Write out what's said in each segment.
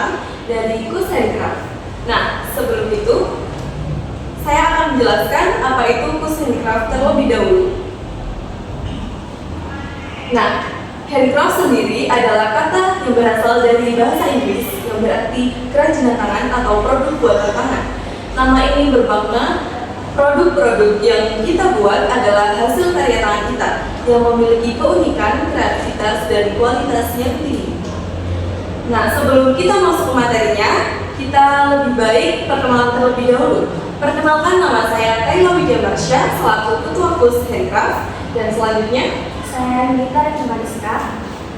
tentang dari Kus Handicraft. Nah, sebelum itu saya akan menjelaskan apa itu Kus Handicraft terlebih dahulu. Nah, handicraft sendiri adalah kata yang berasal dari bahasa Inggris yang berarti kerajinan tangan atau produk buatan tangan. Nama ini bermakna produk-produk yang kita buat adalah hasil karya tangan kita yang memiliki keunikan, kreativitas, dan kualitas yang tinggi. Nah, sebelum kita masuk ke materinya, kita lebih baik perkenalan terlebih dahulu. Perkenalkan, nama saya Kayla Widya Marsha selaku Ketua Kus Handicraft, dan selanjutnya saya Nita Jumariska.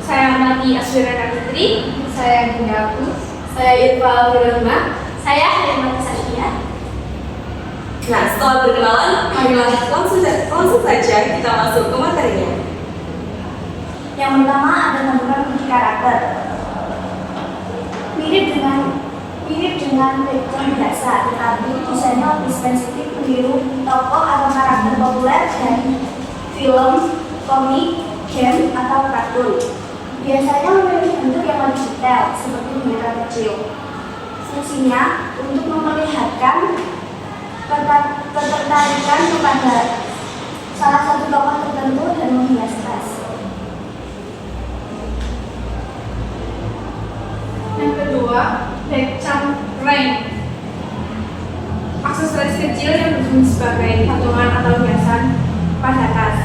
Saya Mati Aswirana Putri. Saya Bunda Agus. saya Irfa Firma. Saya Halimah Saskia. Nah, setelah perkenalan, marilah langsung saja kita masuk ke materinya. Yang pertama ada kandungan kunci karakter. Mirip dengan background biasa, tetapi desainnya lebih spesifik meniru tokoh atau karakter populer dari film, komik, game, atau kartun. Biasanya memiliki bentuk yang lebih detail, seperti boneka kecil. Fungsinya untuk memperlihatkan ketertarikan kepada salah satu tokoh tertentu dan menghias tas. Yang kedua, backcam ring. Aksesoris kecil yang berfungsi sebagai gantungan atau hiasan pada tas.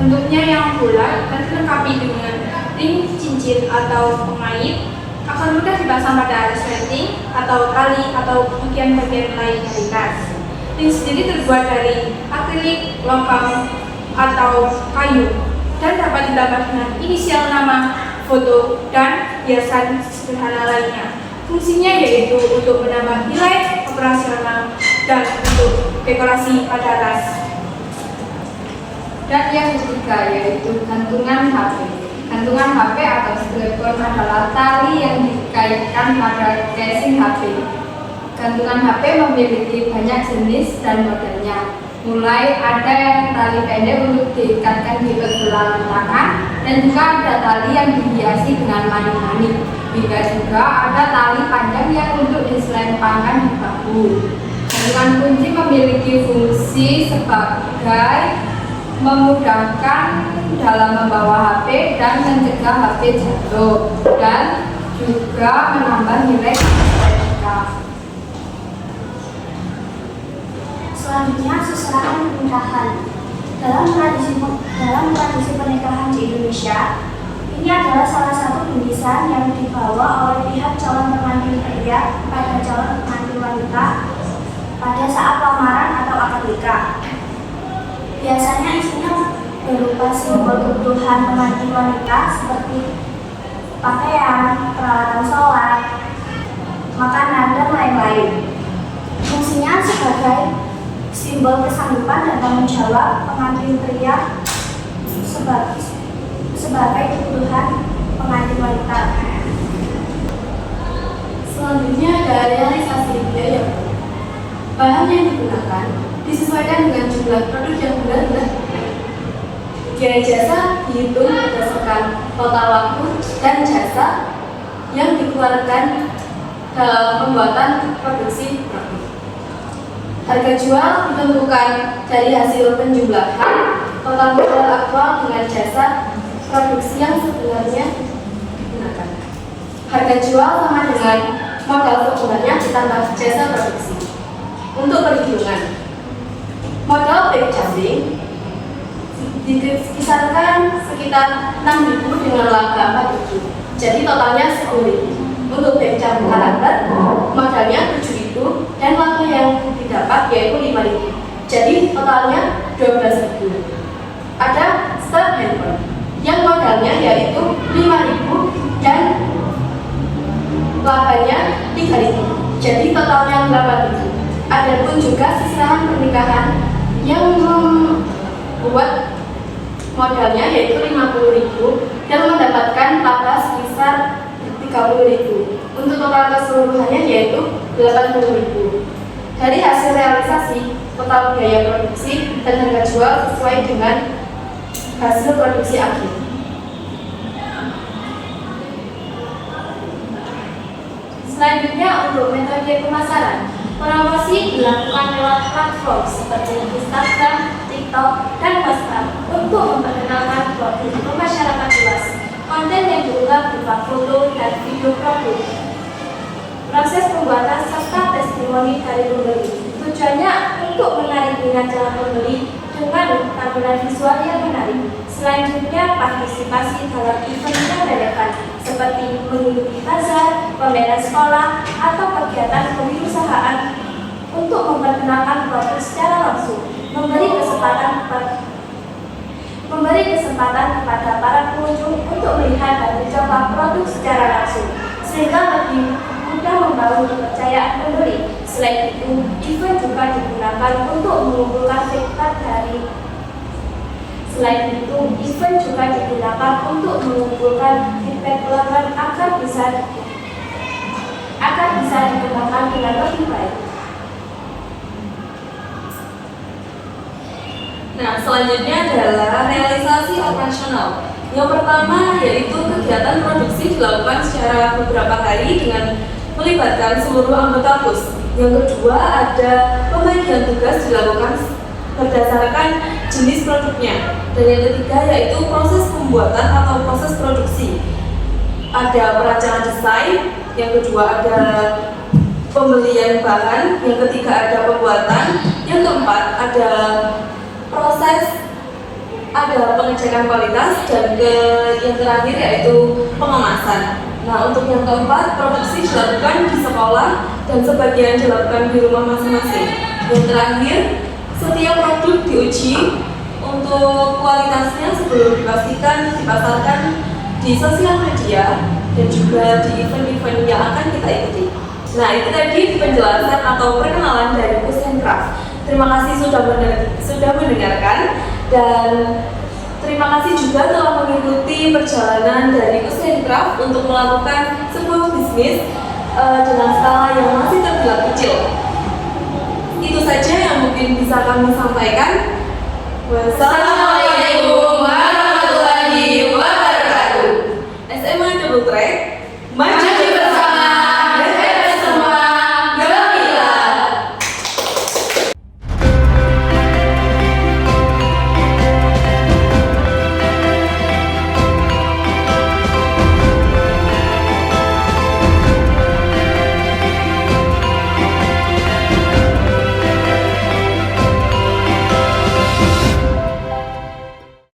Bentuknya yang bulat dan dilengkapi dengan ring cincin atau pengait, akan mudah dipasang pada resleting atau tali atau bagian-bagian lain dari tas. Ring sendiri terbuat dari akrilik, logam, atau kayu dan dapat ditambah dengan inisial nama, foto, dan hiasan sederhana lainnya. Fungsinya yaitu untuk menambah nilai operasional dan untuk dekorasi pada tas. Dan yang ketiga yaitu gantungan HP. Gantungan HP atau telepon adalah tali yang dikaitkan pada casing HP. Gantungan HP memiliki banyak jenis dan modelnya. Mulai ada yang tali pendek untuk diikatkan di pergelangan tangan, dan juga ada tali yang dihiasi dengan manik-manik. Hingga juga ada tali panjang yang untuk diselempangkan di bahu. Gantungan kunci memiliki fungsi sebagai memudahkan dalam membawa HP dan mencegah HP jatuh, dan juga menambah nilai estetika. Selanjutnya, seserangan pernikahan. Dalam tradisi pernikahan di Indonesia, ini adalah salah satu bingkisan yang dibawa oleh pihak calon pengantin pria pada calon pengantin wanita pada saat lamaran atau akad nikah. Biasanya isinya berupa simbol kebutuhan pengantin wanita seperti pakaian, peralatan sholat, makanan, dan lain-lain. Fungsinya sebagai simbol kesanggupan dan tanggung jawab pengantin pria sebagai kebutuhan pengantin wanita. Selanjutnya ada realisasi biaya. Bahan yang digunakan disesuaikan dengan jumlah produk yang benar-benar. Biaya jasa dihitung berdasarkan total waktu dan jasa yang dikeluarkan dalam pembuatan produksi produk. Harga jual ditentukan dari hasil penjumlahan total modal aktual dengan jasa produksi yang sebenarnya digunakan. Harga jual sama dengan modal sebenarnya ditambah jasa produksi. Untuk perhitungan, modal backjamming dikisarkan sekitar 6.000 dengan laba 4.000, jadi totalnya 10.000. Untuk backjam karakter, modalnya 7.000 dan laba yang didapat yaitu 5.000, jadi totalnya 12.000. Ada step handphone yang modalnya yaitu 5.000 dan labanya 3.000, jadi totalnya 8.000. Ada pun juga seserahan pernikahan yang membuat modalnya yaitu 50.000 dan mendapatkan laba sebesar 30.000. Untuk total keseluruhannya yaitu 80.000. Dari hasil realisasi, total biaya produksi dan harga jual sesuai dengan hasil produksi akhir. Selanjutnya untuk metode pemasaran. Promosi dilakukan lewat platform seperti Instagram, TikTok, dan WhatsApp untuk memperkenalkan produk ke masyarakat luas. Konten yang diunggah berupa foto dan video produk. Proses pembuatan serta testimoni dari pembeli. Tujuannya untuk menarik minat calon pembeli dengan tampilan visual yang menarik. Selanjutnya, partisipasi dalam event yang relevan seperti mengikuti bazar, pameran sekolah, atau kegiatan kewirausahaan untuk memperkenalkan produk secara langsung, memberi kesempatan kepada para pengunjung untuk melihat dan mencoba produk secara langsung, sehingga lebih mudah membangun kepercayaan pembeli. Selain itu, event juga digunakan untuk mengumpulkan feedback pelanggan agar bisa dikembangkan dengan lebih baik. Nah, selanjutnya adalah realisasi operasional. Yang pertama yaitu kegiatan produksi dilakukan secara beberapa hari dengan melibatkan seluruh anggota PUS. Yang kedua ada pembagian tugas dilakukan berdasarkan jenis produknya. Dan yang ketiga yaitu proses pembuatan atau proses produksi. Ada perancangan desain, yang kedua ada pembelian bahan, yang ketiga ada pembuatan, yang keempat ada pengecekan kualitas, dan yang terakhir yaitu pengemasan. Nah, untuk yang keempat, produksi dilakukan di sekolah dan sebagian dilakukan di rumah masing-masing. Yang terakhir, setiap produk diuji untuk kualitasnya sebelum dipastikan dipasarkan di sosial media dan juga di event-event yang akan kita ikuti. Nah, itu tadi penjelasan atau perkenalan dari PUS Handcraft. Terima kasih sudah mendengarkan, dan terima kasih juga telah mengikuti perjalanan dari PUS Handcraft untuk melakukan sebuah bisnis dengan skala yang masih terbilang kecil. Itu saja yang mungkin bisa kami sampaikan. Wassalamualaikum